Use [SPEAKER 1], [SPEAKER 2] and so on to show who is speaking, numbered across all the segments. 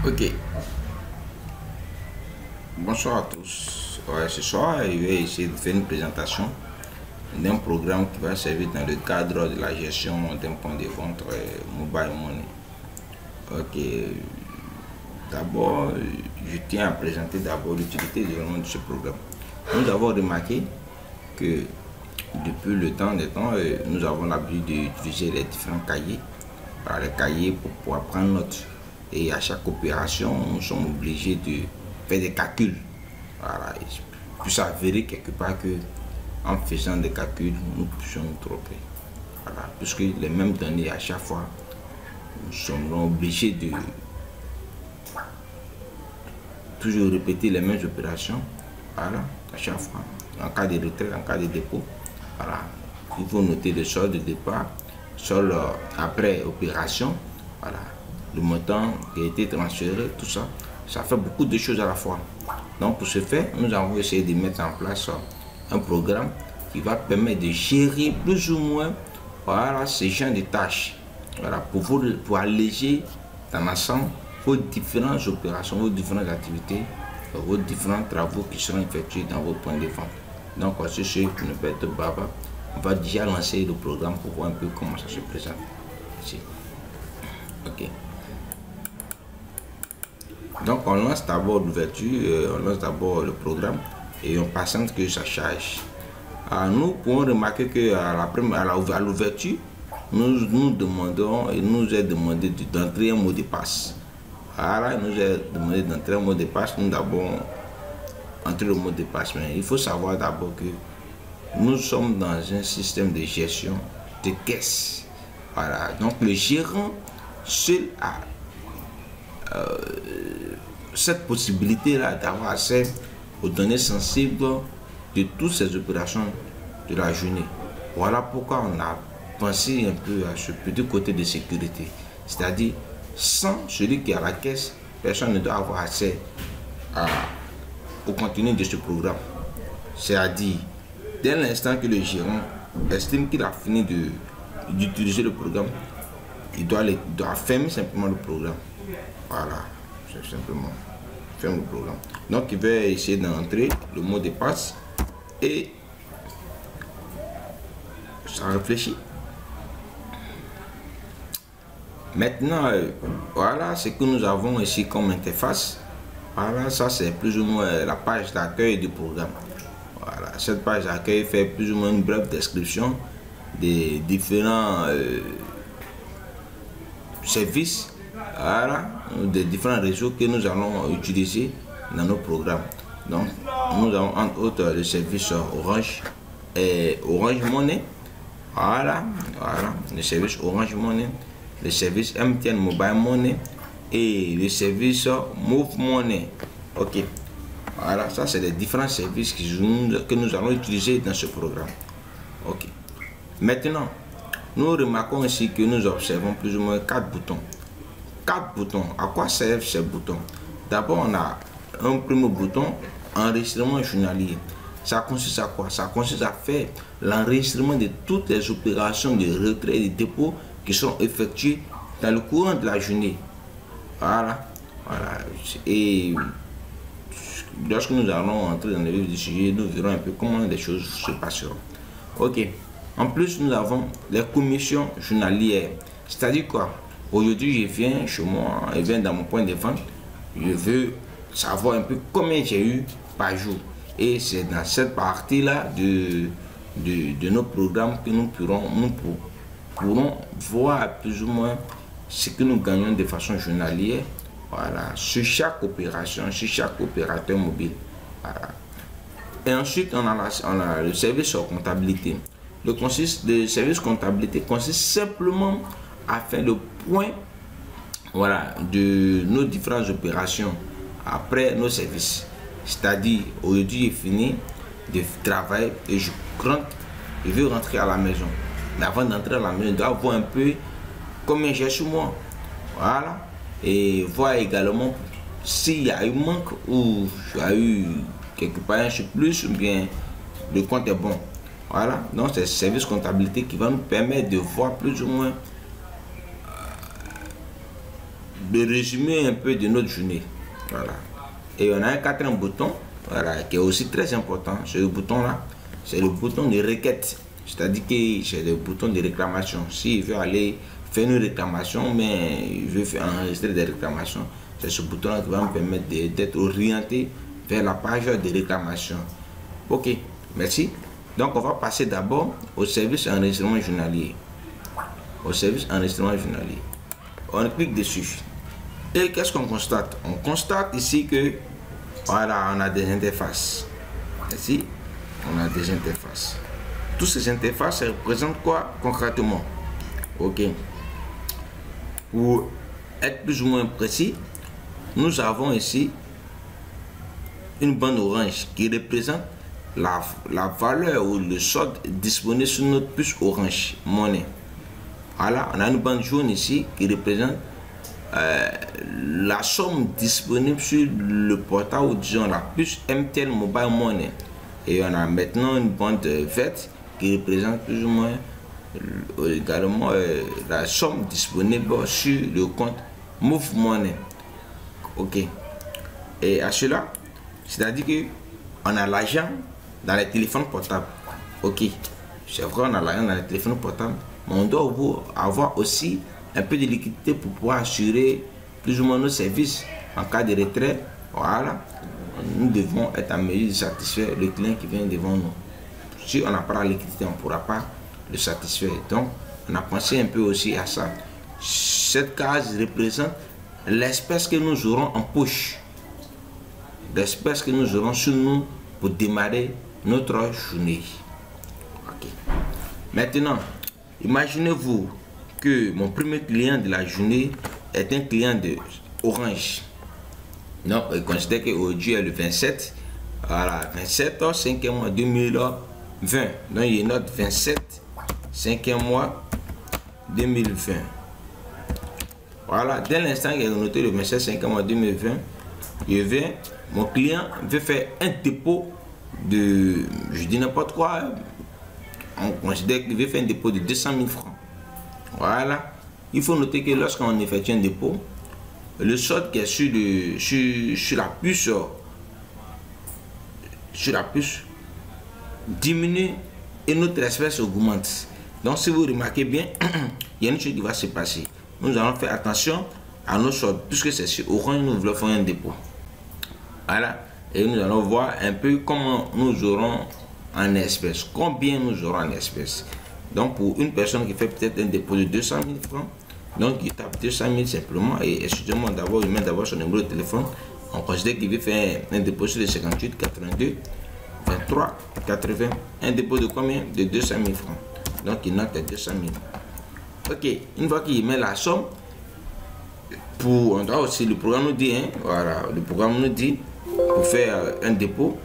[SPEAKER 1] Ok, bonsoir à tous. Ouais, ce soir, je vais essayer de faire une présentation d'un programme qui va servir dans le cadre de la gestion d'un point de vente mobile money. Ok, d'abord, je tiens à présenter d'abord l'utilité de ce programme. Nous avons remarqué que depuis le temps des temps, nous avons l'habitude d'utiliser les différents cahiers, les cahiers pour pouvoir prendre note. Et à chaque opération, nous sommes obligés de faire des calculs. Voilà, il peut s'avérer quelque part que en faisant des calculs, nous puissions nous tromper. Voilà, puisque les mêmes données à chaque fois, nous sommes obligés de toujours répéter les mêmes opérations. Voilà, à chaque fois. En cas de retrait, en cas de dépôt, voilà, il faut noter le solde de départ, solde après opération. Voilà, le montant qui a été transféré, tout ça, ça fait beaucoup de choses à la fois. Donc pour ce faire, nous avons essayé de mettre en place un programme qui va permettre de gérer plus ou moins, voilà, ces genre de tâches, voilà, pour alléger dans l'ensemble vos différentes opérations, vos différentes activités, vos différents travaux qui seront effectués dans vos points de vente. Donc c'est ce qui nous permet de Baba. On va déjà lancer le programme pour voir un peu comment ça se présente ici. Ok. Donc on lance d'abord l'ouverture, on lance d'abord le programme et on patiente que ça charge. Nous pouvons remarquer que à l'ouverture, nous demandons et nous est demandé d'entrer un mot de passe. Voilà, il nous est demandé d'entrer un mot de passe. Nous d'abord entrer le mot de passe, mais il faut savoir d'abord que nous sommes dans un système de gestion de caisse. Voilà, donc le gérant seul a cette possibilité-là d'avoir accès aux données sensibles de toutes ces opérations de la journée. Voilà pourquoi on a pensé un peu à ce petit côté de sécurité. C'est-à-dire, sans celui qui est à la caisse, personne ne doit avoir accès au contenu de ce programme. C'est-à-dire, dès l'instant que le gérant estime qu'il a fini d'utiliser le programme, il doit fermer simplement le programme. Voilà, c'est simplement ferme le programme. Donc il va essayer d'entrer le mot de passe et ça réfléchit. Maintenant, voilà ce que nous avons ici comme interface. Voilà, ça c'est plus ou moins la page d'accueil du programme. Voilà, cette page d'accueil fait plus ou moins une brève description des différents services, voilà, des différents réseaux que nous allons utiliser dans nos programmes. Donc, nous avons entre autres le service Orange et Orange Money. Voilà, le service Orange Money, le service MTN Mobile Money et le service Move Money. Ok, voilà, ça c'est les différents services que nous allons utiliser dans ce programme. Ok, maintenant, nous remarquons ici que nous observons plus ou moins 4 boutons. 4 boutons. À quoi servent ces boutons? D'abord, on a un premier bouton, enregistrement journalier. Ça consiste à quoi? Ça consiste à faire l'enregistrement de toutes les opérations de retrait et de dépôt qui sont effectuées dans le courant de la journée. Voilà. Et lorsque nous allons entrer dans le vif du sujet, nous verrons un peu comment les choses se passeront. Ok. En plus, nous avons les commissions journalières. C'est-à-dire quoi? Aujourd'hui, je viens chez moi, je viens dans mon point de vente. Je veux savoir un peu combien j'ai eu par jour. Et c'est dans cette partie-là de nos programmes que nous pourrons voir plus ou moins ce que nous gagnons de façon journalière. Voilà, sur chaque opération, sur chaque opérateur mobile. Voilà. Et ensuite, on a le service en comptabilité. Le service comptabilité consiste simplement à faire le point, voilà, de nos différentes opérations après nos services. C'est-à-dire, aujourd'hui, j'ai fini de travailler et je veux rentrer à la maison. Mais avant d'entrer à la maison, je dois voir un peu combien j'ai sur moi. Voilà. Et voir également s'il y a eu manque ou j'ai eu quelque part un surplus ou bien le compte est bon. Voilà, donc c'est le service comptabilité qui va nous permettre de voir plus ou moins le résumé un peu de notre journée. Voilà. Et on a un quatrième bouton, voilà, qui est aussi très important. Ce bouton-là, c'est le bouton de requête. C'est-à-dire que c'est le bouton de réclamation. S'il veut aller faire une réclamation, mais il veut faire enregistrer des réclamations, c'est ce bouton-là qui va me permettre d'être orienté vers la page de réclamation. Ok, merci. Donc on va passer d'abord au service enregistrement journalier. Au service enregistrement journalier. On clique dessus. Et qu'est-ce qu'on constate? On constate ici que voilà, on a des interfaces. Ici, on a des interfaces. Toutes ces interfaces représentent quoi concrètement? Ok. Pour être plus ou moins précis, nous avons ici une bande orange qui représente la valeur ou le solde disponible sur notre puce Orange Money. Voilà, on a une bande jaune ici qui représente la somme disponible sur le portail ou disons la puce MTN Mobile Money. Et on a maintenant une bande verte qui représente plus ou moins également la somme disponible sur le compte Move Money. Ok. Et à cela, c'est-à-dire que on a l'argent dans les téléphones portables. Ok. C'est vrai, on a l'argent dans les téléphones portables, mais on doit avoir aussi un peu de liquidité pour pouvoir assurer plus ou moins nos services en cas de retrait. Voilà, nous devons être en mesure de satisfaire le client qui vient devant nous. Si on n'a pas la liquidité, on ne pourra pas le satisfaire. Donc, on a pensé un peu aussi à ça. Cette case représente l'espèce que nous aurons en poche, l'espèce que nous aurons sur nous pour démarrer notre journée. Ok. Maintenant, imaginez-vous que mon premier client de la journée est un client de Orange. Donc, il considère qu'aujourd'hui est le 27. Voilà, 27 5e mois 2020. Donc, il note 27 5e mois 2020. Voilà, dès l'instant qu'il a noté le 27 5e mois 2020, mon client veut faire un dépôt de, je dis n'importe quoi, on considère qu'il veut faire un dépôt de 200 000 francs. Voilà, il faut noter que lorsqu'on effectue un dépôt, le solde qui est sur la puce diminue et notre espèce augmente. Donc si vous remarquez bien, il y a une chose qui va se passer. Nous allons faire attention à nos soldes, puisque c'est sur Orange, nous voulons faire un dépôt. Voilà, et nous allons voir un peu comment nous aurons en espèces, combien nous aurons en espèces. Donc pour une personne qui fait peut-être un dépôt de 200 000 francs, donc il tape 200 000 simplement, et excusez-moi d'avoir, il met d'abord son numéro de téléphone. On considère qu'il veut faire un dépôt sur le 58 82 23 80, un dépôt de combien? De 200 000 francs. Donc il note 200 000. Ok, une fois qu'il met la somme, on doit aussi, le programme nous dit, hein, voilà, le programme nous dit, pour faire un dépôt,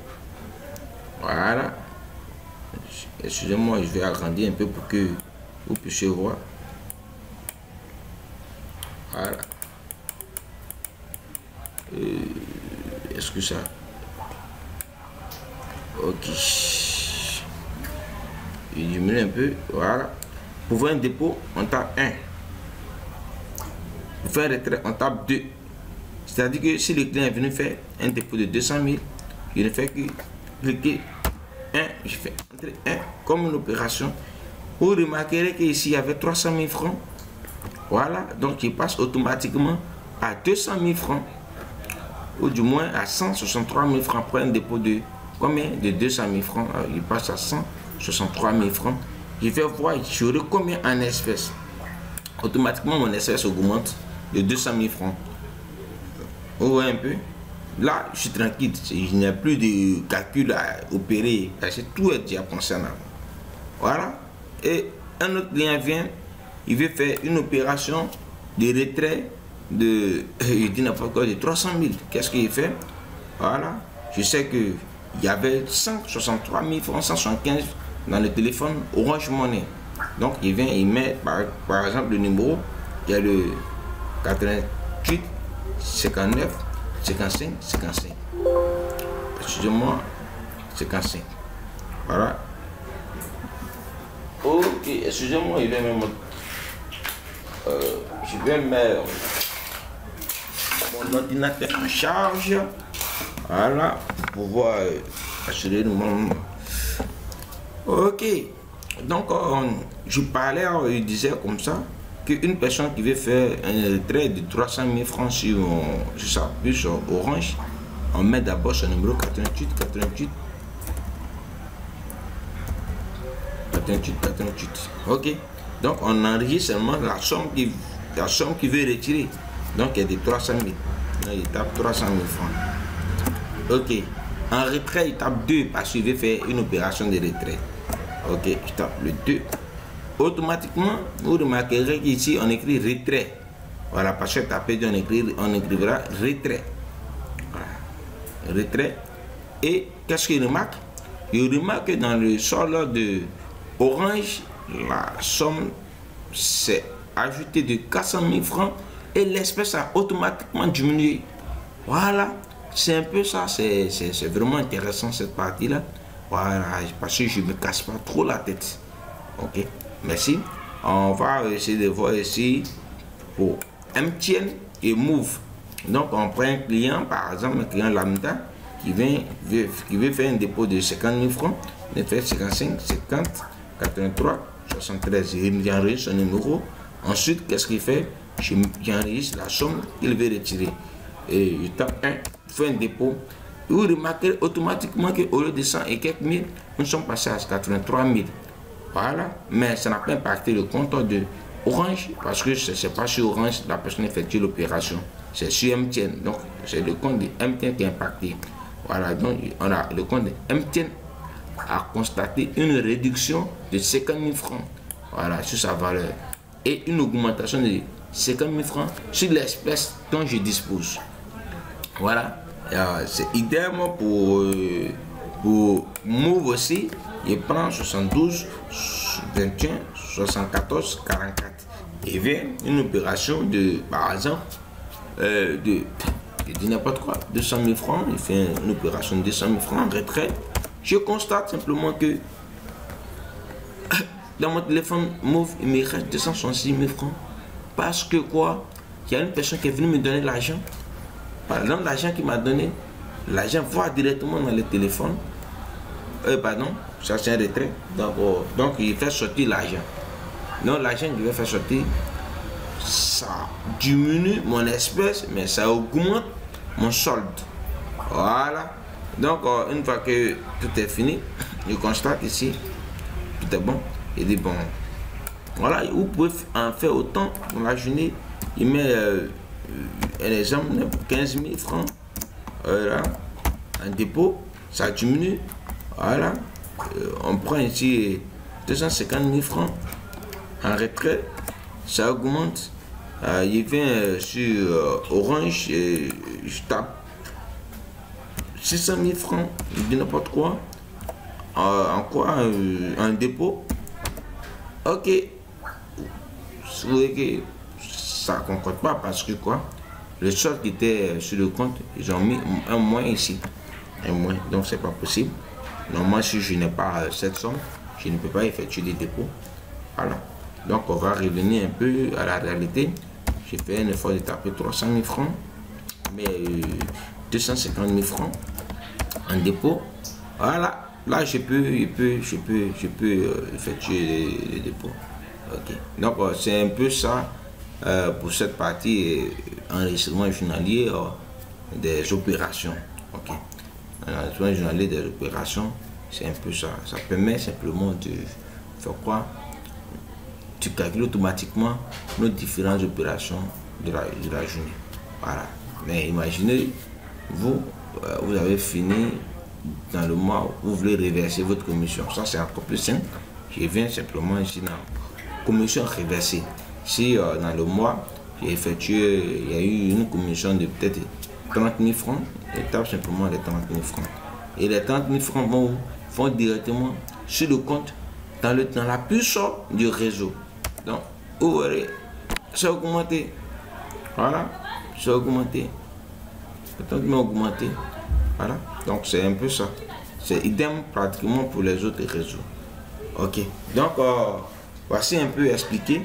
[SPEAKER 1] voilà, excusez-moi, je vais agrandir un peu pour que vous puissiez voir. Voilà. Est-ce que ça... Ok. Je diminue un peu. Voilà. Pour faire un dépôt, on tape 1. Pour faire un retrait, on tape 2. C'est-à-dire que si le client est venu faire un dépôt de 200 000, il ne fait que cliquer 1. Je fais entrer 1 comme une opération. Vous remarquerez qu'ici, il y avait 300 000 francs. Voilà. Donc, il passe automatiquement à 200 000 francs. Ou du moins à 163 000 francs pour un dépôt de combien? De 200 000 francs. Alors, il passe à 163 000 francs. Je vais voir, j'aurai combien en espèces. Automatiquement, mon espèce augmente de 200 000 francs. Vous voyez un peu? Là, je suis tranquille. Je n'ai plus de calcul à opérer. Parce que tout est déjà concernant. Voilà. Et un autre client vient, il veut faire une opération de retrait de, je dis n'importe quoi, de 300 000. Qu'est-ce qu'il fait? Voilà. Je sais que il y avait 163 000 francs, 175 dans le téléphone Orange Money. Donc il vient, il met par exemple le numéro, il y a le 88 59 55 55. Excusez-moi, 55. Voilà. Ok, excusez-moi, il va même. Je vais mettre. mon ordinateur en charge. Voilà, pour pouvoir assurer le moment. Ok, donc je parlais, je disais comme ça, qu'une personne qui veut faire un retrait de 300 000 francs sur sa puce Orange, on met d'abord son numéro 88 88 88 88. Ok, donc on enregistre seulement la somme qu'il veut retirer. Donc il y a des 300 000. Donc, il tape 300 000 francs. Ok, en retrait, il tape 2 parce qu'il veut faire une opération de retrait. Ok, je tape le 2. Automatiquement, vous remarquerez qu'ici on écrit retrait. Voilà, parce que taper, on écrira retrait. Voilà, retrait. Et qu'est-ce qu'il remarque? Il remarque que dans le solde de Orange, la somme s'est ajoutée de 400 000 francs et l'espèce a automatiquement diminué. Voilà, c'est un peu ça, c'est vraiment intéressant cette partie-là. Voilà, parce que je ne me casse pas trop la tête. Ok, merci. On va essayer de voir ici pour MTN et Move. Donc, on prend un client, par exemple, un client lambda qui veut faire un dépôt de 50 000 francs, il fait 55, 50, 83, 73. Il enregistre son numéro. Ensuite, qu'est-ce qu'il fait? J'enregistre la somme qu'il veut retirer. Et je tape 1, fait un dépôt. Vous remarquez automatiquement qu'au lieu de 100 et quelques mille, nous sommes passés à 83 000. Voilà, mais ça n'a pas impacté le compte de Orange parce que ce n'est pas sur Orange la personne effectue l'opération, c'est sur MTN. Donc, c'est le compte de MTN qui est impacté. Voilà, donc on a le compte de MTN a constaté une réduction de 50 000 francs. Voilà, sur sa valeur. Et une augmentation de 50 000 francs sur l'espèce dont je dispose. Voilà. C'est idem pour Move aussi. Il prend 72, 21, 74, 44. Il vient une opération de, par exemple, je dis n'importe quoi, 200 000 francs. Il fait une opération de 200 000 francs en retraite. Je constate simplement que dans mon téléphone Move, il me reste 266 000 francs. Parce que quoi? Il y a une personne qui est venue me donner l'argent. Par exemple, l'argent qu'il m'a donné, l'argent va directement dans le téléphone. Pardon, ça c'est un retrait. Donc il fait sortir l'argent. Donc l'argent qu'il va faire sortir, ça diminue mon espèce, mais ça augmente mon solde. Voilà. Donc une fois que tout est fini, je constate ici, tout est bon. Il dit bon, voilà, vous pouvez en faire autant dans la journée. Il met un exemple, 15 000 francs, voilà, un dépôt, ça diminue, voilà, on prend ici 250 000 francs, en retrait, ça augmente, il vient sur Orange, et je tape 600 000 francs, je dis n'importe quoi, en quoi, un dépôt, ok, vous voyez que ça ne concorde pas parce que quoi, le solde qui était sur le compte, ils ont mis un moins ici, un moins, donc c'est pas possible. Normalement, si je n'ai pas cette somme, je ne peux pas effectuer des dépôts. Voilà, donc on va revenir un peu à la réalité. J'ai fait un effort de taper 300 000 francs, mais 250 000 francs en dépôt. Voilà, là je peux effectuer les dépôts. Ok, donc c'est un peu ça. Pour cette partie enregistrement journalier des opérations. Ok, enregistrement journalier des opérations, c'est un peu ça. Ça permet simplement de faire quoi? Tu calcules automatiquement nos différentes opérations de la journée. Voilà. Mais imaginez, vous avez fini dans le mois, vous voulez reverser votre commission. Ça c'est encore plus simple. Je viens simplement ici dans commission reversée. Si dans le mois, j'ai effectué, il y a eu une commission de peut-être 30 000 francs, je tape simplement les 30 000 francs. Et les 30 000 francs vont directement sur le compte dans la puce du réseau. Donc, vous verrez, c'est augmenté. Voilà, c'est augmenté. Le 30 000 augmenté. Voilà, donc c'est un peu ça. C'est idem pratiquement pour les autres réseaux. Ok, donc voici un peu expliqué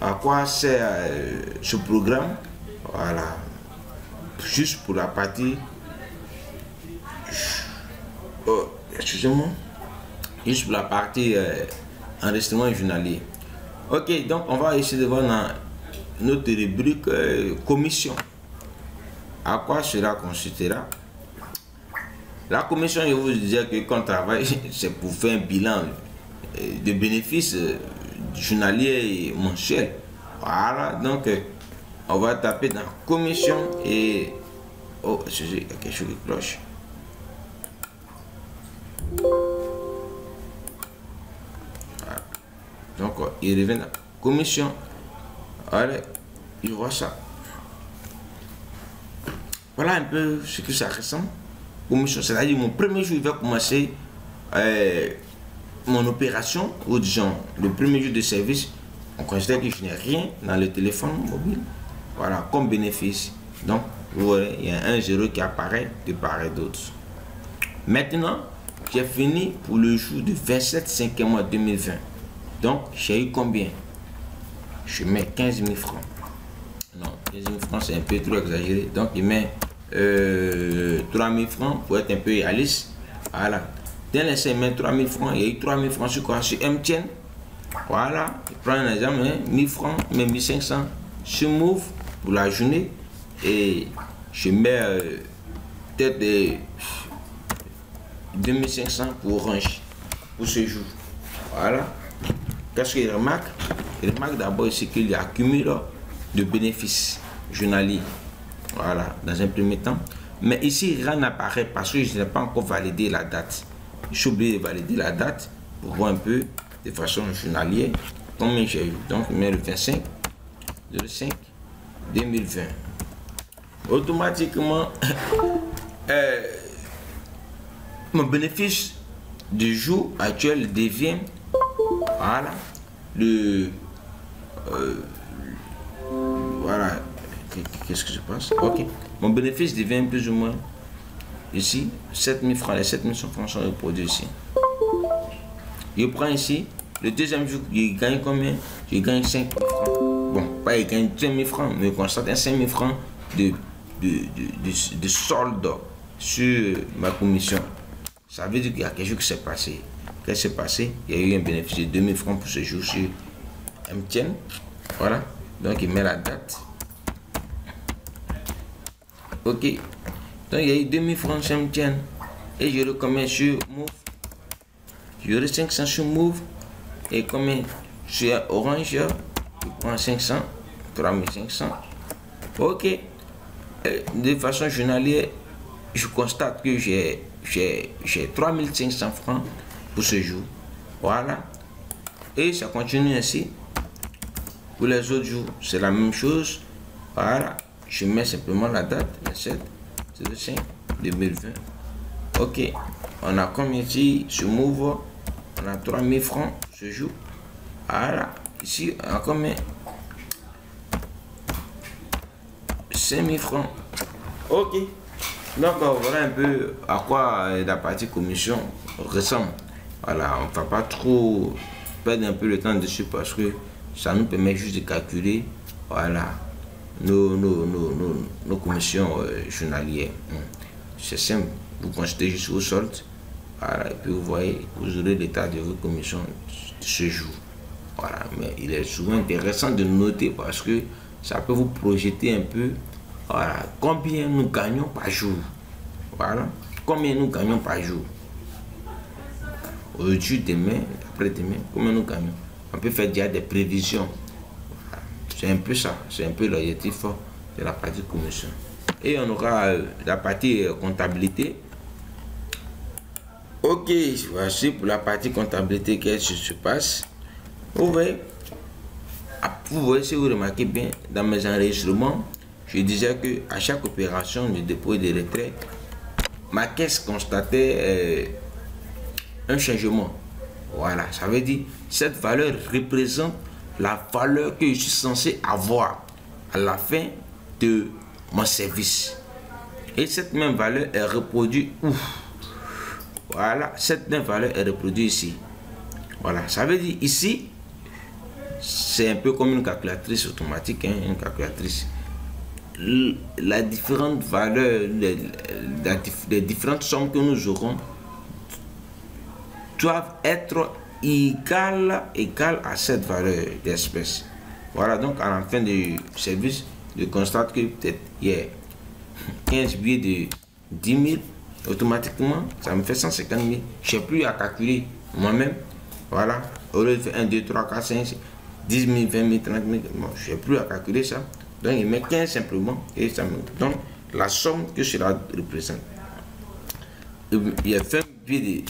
[SPEAKER 1] à quoi sert ce programme. Voilà. juste pour la partie, excusez-moi, juste pour la partie enregistrement journalier. Ok, donc on va essayer de voir dans notre rubrique commission. À quoi cela consistera? La commission, je vous disais que quand on travaille, c'est pour faire un bilan de bénéfices journaliers et mensuels. Voilà, donc on va taper dans commission et... Oh, excusez, il y a quelque chose qui cloche. Voilà. Donc il revient dans commission. Allez, je vois ça. Voilà un peu ce que ça ressemble. Commission, c'est-à-dire mon premier jour, il va commencer mon opération, ou disons le premier jour de service. On considère que je n'ai rien dans le téléphone mobile, voilà, comme bénéfice. Donc vous voyez, il y a un 0 qui apparaît de part et d'autre. Maintenant, j'ai fini pour le jour de 27/5 mois 2020. Donc j'ai eu combien? Je mets 15 000 francs. Non, 15 000 francs c'est un peu trop exagéré. Donc il met 3 000 francs pour être un peu réaliste. Voilà. Dans les 5 000, 3 000 francs, il y a eu 3 000 francs sur quoi? Sur MTN. Voilà. Je prends un exemple, 1000 francs, mais 1500 sur Move pour la journée. Et je mets peut-être 2500 pour Orange pour ce jour. Voilà. Qu'est-ce qu'il remarque? Il remarque d'abord ici qu'il y a accumulé de bénéfices journaliers. Voilà, dans un premier temps. Mais ici, rien n'apparaît parce que je n'ai pas encore validé la date. Je suis obligé de valider la date pour voir un peu de façon journalière combien j'ai eu. Donc, je mets le 25/05/2020. Automatiquement, mon bénéfice du jour actuel devient, voilà, voilà. Qu'est-ce que je passe? Ok. Mon bénéfice devient plus ou moins ici 7 000 francs. Les 7 000 francs sont reproduits ici. Je prends ici le deuxième jour, je gagne combien? Je gagne 5 000 francs. Bon, pas je gagne 5 000 francs, mais je constate 5 000 francs de solde sur ma commission. Ça veut dire qu'il y a quelque chose qui s'est passé. Qu'est-ce qui s'est passé? Il y a eu un bénéfice de 2 000 francs pour ce jour sur MTN. Voilà. Donc il met la date. Ok, donc il y a eu 2000 francs sur MTN et je le combien sur Move. J'aurai 500 sur Move et combien sur Orange. Je prends 500, 3500. Ok, de façon journalière, je constate que j'ai 3500 francs pour ce jour. Voilà, et ça continue ainsi. Pour les autres jours, c'est la même chose. Voilà. Je mets simplement la date, 27/05/2020. Ok, on a combien ici sur Move? On a 3 000 francs ce jour. Voilà, ici on a combien? 5 000 francs. Ok, donc voilà un peu à quoi la partie commission ressemble. Voilà, on ne va pas trop perdre un peu le temps dessus parce que ça nous permet juste de calculer, voilà, nos commissions journalières. C'est simple, vous constatez juste vos soldes, voilà, et puis vous voyez, vous aurez l'état de vos commissions de ce jour. Voilà, mais il est souvent intéressant de noter parce que ça peut vous projeter un peu, voilà, combien nous gagnons par jour. Voilà, combien nous gagnons par jour. Aujourd'hui, demain, après-demain, combien nous gagnons. On peut faire déjà des prévisions. C'est un peu ça, c'est un peu l'objectif de la partie commission. Et on aura la partie comptabilité. Ok, voici pour la partie comptabilité, qu'est-ce qui se passe. Vous voyez, si vous remarquez bien, dans mes enregistrements, je disais que à chaque opération de dépôt et de retrait, ma caisse constatait un changement. Voilà, ça veut dire cette valeur représente la valeur que je suis censé avoir à la fin de mon service. Et cette même valeur est reproduite où? Voilà, cette même valeur est reproduite ici. Voilà, ça veut dire ici, c'est un peu comme une calculatrice automatique, hein, une calculatrice. la différente valeur, les différentes sommes que nous aurons doivent être égales à cette valeur d'espèce. Voilà, donc à la fin du service, je constate que peut-être il y a 15 billets de 10 000, automatiquement, ça me fait 150 000. Je n'ai plus à calculer moi-même. Voilà, au lieu de faire 1, 2, 3, 4, 5, 10 000, 20 000, 30 000, bon, je n'ai plus à calculer ça. Donc il met 15 simplement et ça me donne la somme que cela représente. Il y a 20 billets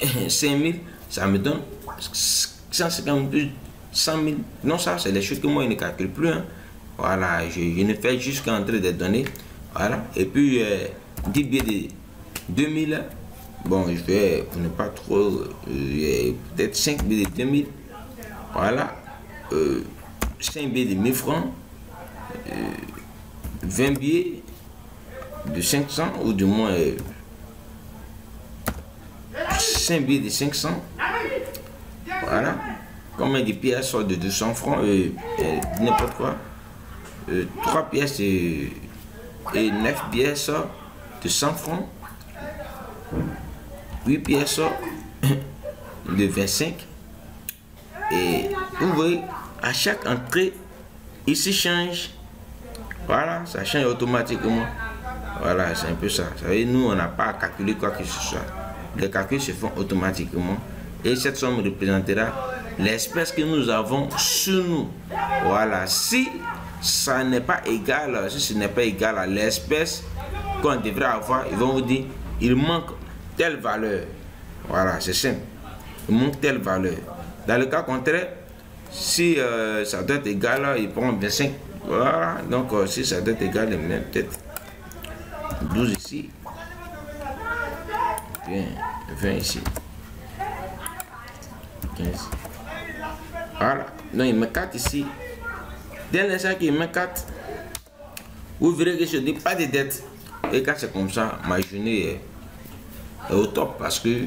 [SPEAKER 1] de 5 000, ça me donne 150 000, 100 000. Non, ça c'est les choses que moi je ne calcule plus. Hein. Voilà, je ne fais juste qu'entrer des données. Voilà, et puis 10 billets de 2000. Bon, je vais, pour ne pas trop, peut-être 5 billets de 2000. Voilà, 5 billets de 1000 francs. 20 billets de 500 ou du moins 5 billets de 500. Voilà, combien de pièces de 200 francs, n'importe quoi. 3 pièces et 9 pièces de 100 francs. 8 pièces de 25. Et vous voyez, à chaque entrée, il se change. Voilà, ça change automatiquement. Voilà, c'est un peu ça. Vous savez, nous, on n'a pas à calculer quoi que ce soit. Les calculs se font automatiquement. Et cette somme représentera l'espèce que nous avons sur nous. Voilà, si ça n'est pas égal, si ce n'est pas égal à l'espèce qu'on devrait avoir, ils vont vous dire, il manque telle valeur. Voilà, c'est simple. Il manque telle valeur. Dans le cas contraire, si ça doit être égal, il prend 25. Voilà, donc si ça doit être égal, peut-être 12 ici. Bien, 20 ici. 15. Voilà, donc il met 4 ici. Dès l'instant qu'il met 4, vous verrez que je n'ai pas de dette. Et quand c'est comme ça, ma journée est au top parce que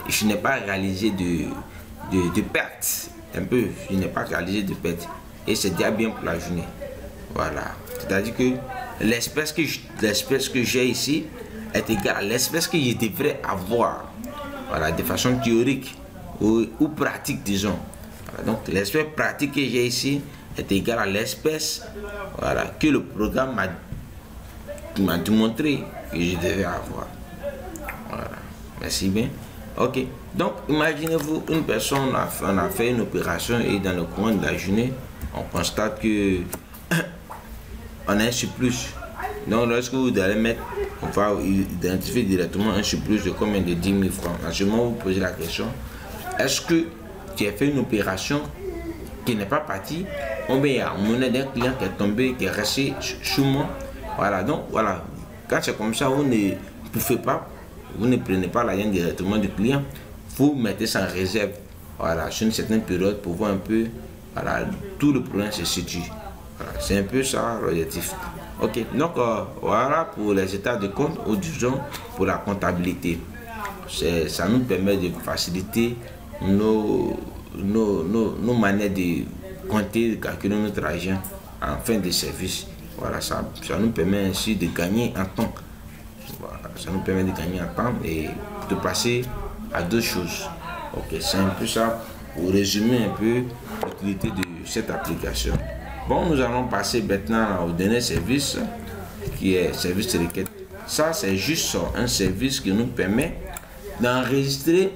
[SPEAKER 1] je n'ai pas réalisé de perte. Un peu, je n'ai pas réalisé de perte. Et c'est déjà bien pour la journée. Voilà. C'est-à-dire que l'espèce que j'ai ici est égale à l'espèce que je devrais avoir. Voilà, de façon théorique ou pratique, disons. Voilà, donc l'espèce pratique que j'ai ici est égale à l'espèce, voilà, que le programme m'a démontré que je devais avoir. Voilà. Merci bien. Ok. Donc, imaginez-vous, une personne on a fait une opération et dans le courant de la journée, on constate que on a un surplus. Donc, lorsque vous allez mettre, on va identifier directement un surplus de combien de 10 000 francs. À ce moment, vous posez la question, est-ce que tu as fait une opération qui n'est pas partie, ou bien il y a une monnaie d'un client qui est tombé, qui est resté sous moi. Voilà, donc voilà, quand c'est comme ça, vous ne pouvez pas, vous ne prenez pas l'argent directement du client, vous mettez ça en réserve, voilà, sur une certaine période pour voir un peu, voilà, tout le problème se situe. Voilà, c'est un peu ça l'objectif. Ok, donc voilà pour les états de compte, ou disons pour la comptabilité. Ça nous permet de faciliter nos manières de compter, de calculer notre argent en fin de service. Voilà, ça nous permet ainsi de gagner en temps. Voilà, ça nous permet de gagner en temps et de passer à d'autres choses. Ok, c'est un peu ça pour résumer un peu l'utilité de cette application. Bon, nous allons passer maintenant au dernier service qui est service de requête. Ça, c'est juste un service qui nous permet d'enregistrer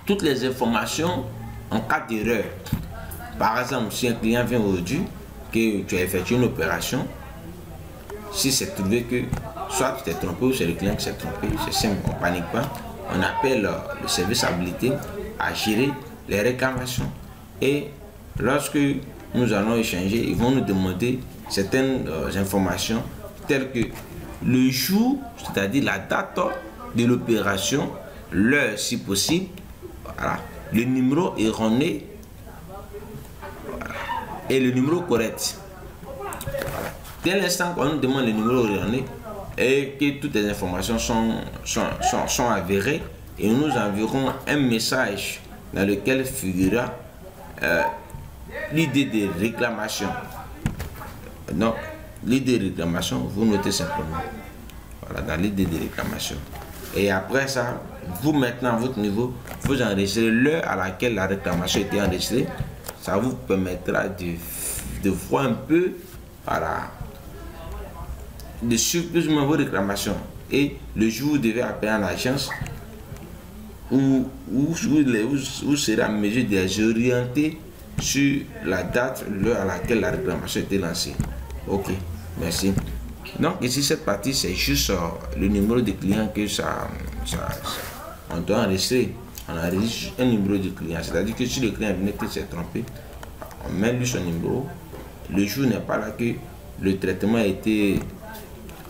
[SPEAKER 1] toutes les informations en cas d'erreur. Par exemple, si un client vient aujourd'hui, que tu as effectué une opération, si c'est trouvé que soit tu t'es trompé ou c'est le client qui s'est trompé, c'est simple, on ne panique pas. On appelle le service habilité à gérer les réclamations. Et lorsque nous allons échanger, ils vont nous demander certaines informations telles que le jour, c'est-à-dire la date de l'opération, l'heure si possible, voilà, le numéro erroné, voilà, et le numéro correct. Voilà. Dès l'instant qu'on nous demande le numéro erroné et que toutes les informations sont avérées, et nous enverrons un message dans lequel figurera l'idée de réclamation. Donc, l'idée de réclamation, vous notez simplement. Voilà, dans l'idée de réclamation. Et après ça, vous maintenant à votre niveau, vous enregistrez l'heure à laquelle la réclamation a été enregistrée. Ça vous permettra de voir un peu, voilà, de suivre plus ou moins vos réclamations. Et le jour où vous devez appeler en agence, où vous serez en mesure de les orienter sur la date, l'heure à laquelle la réclamation a été lancée. Ok, merci. Donc ici cette partie c'est juste le numéro de client que on doit enregistrer. On enregistre un numéro de client, c'est-à-dire que si le client venait que s'est trompé, on met lui son numéro. Le jour n'est pas là que le traitement a été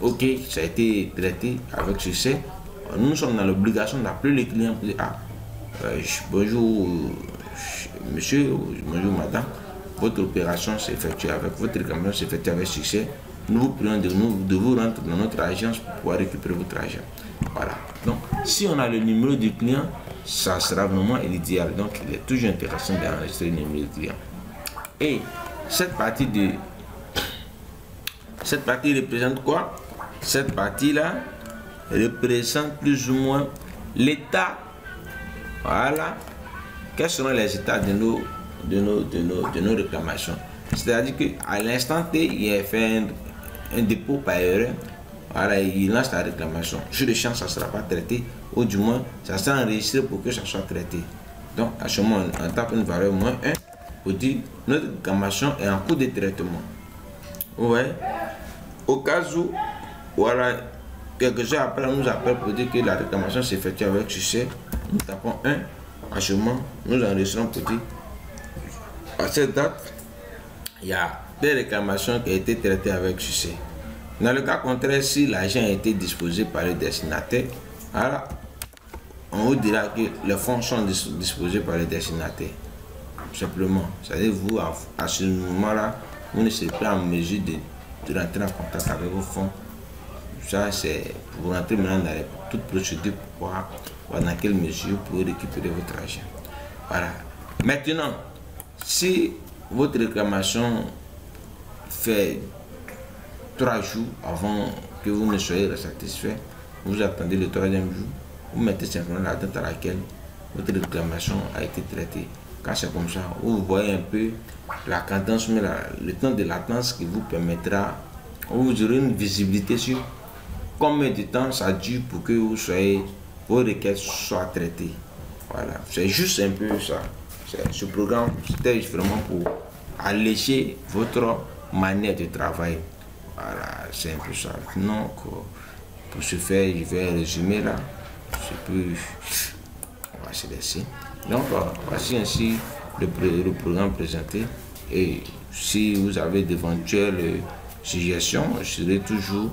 [SPEAKER 1] ok, ça a été traité avec succès. Nous sommes dans l'obligation d'appeler le client pour dire bonjour monsieur, bonjour madame, votre opération s'est effectuée avec votre réclamation s'est effectuée avec succès. Nous vous prions de vous rendre dans notre agence pour pouvoir récupérer votre argent. Voilà. Donc, si on a le numéro du client, ça sera vraiment l'idéal. Donc, il est toujours intéressant d'enregistrer le numéro du client. Et cette partie représente quoi? Cette partie-là représente plus ou moins l'état. Voilà. Quels seront les états de nos réclamations? C'est-à-dire qu'à l'instant T, il a fait un dépôt par erreur. Voilà, il lance la réclamation. Sur le champ, ça ne sera pas traité, ou du moins, ça sera enregistré pour que ça soit traité. Donc, à ce moment, on tape une valeur -1 pour dire notre réclamation est en cours de traitement. Ouais. Au cas où, voilà, quelques heures après, on nous appelle pour dire que la réclamation s'effectue avec succès. Nous tapons 1. À ce moment, nous enregistrons pour dire à cette date, il y a des réclamations qui ont été traitées avec succès. Dans le cas contraire, si l'argent a été disposé par le destinataire, alors on vous dira que les fonds sont disposés par le destinataire. Simplement, c'est-à-dire vous, à ce moment-là, vous ne serez pas en mesure de rentrer en contact avec vos fonds. Ça, c'est pour vous rentrer maintenant dans toute procédure pour voir dans quelle mesure vous pouvez récupérer votre argent. Voilà. Maintenant, si votre réclamation fait 3 jours avant que vous ne soyez satisfait, vous attendez le 3e jour, vous mettez simplement la date à laquelle votre réclamation a été traitée. Quand c'est comme ça, vous voyez un peu la cadence, mais le temps de latence qui vous permettra, vous aurez une visibilité sur combien de temps ça dure pour que vos requêtes soient traitées. Voilà, c'est juste un peu ça. Ce programme, c'était vraiment pour alléger votre manière de travailler. Voilà, c'est un peu ça. Donc, pour ce faire, je vais résumer là. On va se laisser. Donc, voici ainsi le programme présenté. Et si vous avez d'éventuelles suggestions, je serai toujours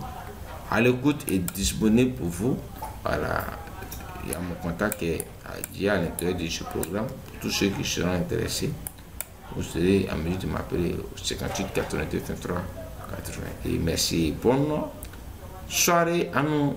[SPEAKER 1] à l'écoute et disponible pour vous. Voilà, il y a mon contact qui est à l'intérieur de ce programme. Pour tous ceux qui seront intéressés, vous serez en mesure de m'appeler au 58 82 23 80. Et merci. Bonne soirée à nous.